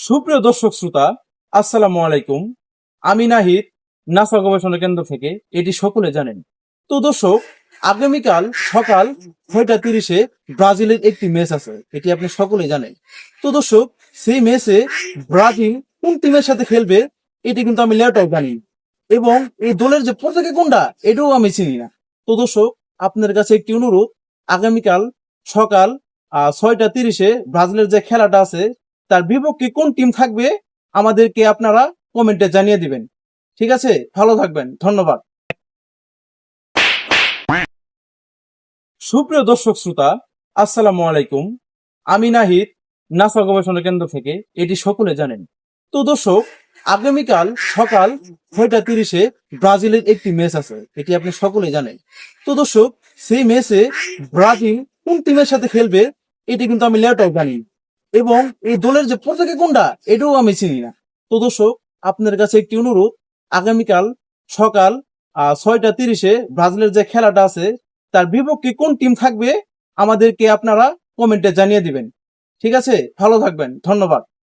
সুপ্রিয় দর্শক শ্রোতা, আসসালামু আলাইকুম। আমি নাহিদ, নাসা গবেষণা কেন্দ্র থেকে। এটি সকলে জানেন। তো দর্শক, আগামীকাল সকাল 6টা 30-এ ব্রাজিলের একটি ম্যাচ আছে, এটি আপনি সকলে জানেন। তো দর্শক, সেই ম্যাচে ব্রাজিল কোন টিমের সাথে খেলবে এটি কিন্তু আমি লেটাও জানি, এবং এই দলের যে পতাকা কোনটা এটাও আমি চিনি না। তো দর্শক, আপনার কাছে একটি অনুরোধ, আগামীকাল সকাল 6টা 30-এ ব্রাজিলের যে খেলাটা আছে তার বিপক্ষে কোন টিম থাকবে আমাদেরকে আপনারা কমেন্টে জানিয়ে দিবেন। ঠিক আছে, ভালো থাকবেন, ধন্যবাদ। সুপ্রিয় দর্শক শ্রোতা, আসসালামু আলাইকুম। আমি নাহিদ, নাসা গবেষণা কেন্দ্র থেকে। এটি সকলে জানেন। তো দর্শক, আগামীকাল সকাল 6টা 30-এ ব্রাজিলের একটি ম্যাচ আছে, এটি আপনি সকলে জানেন। তো দর্শক, সেই ম্যাচে ব্রাজিল কোন টিমের সাথে খেলবে এটি কিন্তু আমি লেটাও জানি, এবং এই দলের যে পতাকা কোনটা এটাও আমি চিনি না। তো দর্শক, আপনার কাছে একটি অনুরোধ, আগামীকাল সকাল 6টা 30-এ ব্রাজিলের যে খেলাটা আছে তার বিপক্ষে কোন টিম থাকবে আমাদেরকে আপনারা কমেন্টে জানিয়ে দিবেন। ঠিক আছে, ভালো থাকবেন, ধন্যবাদ।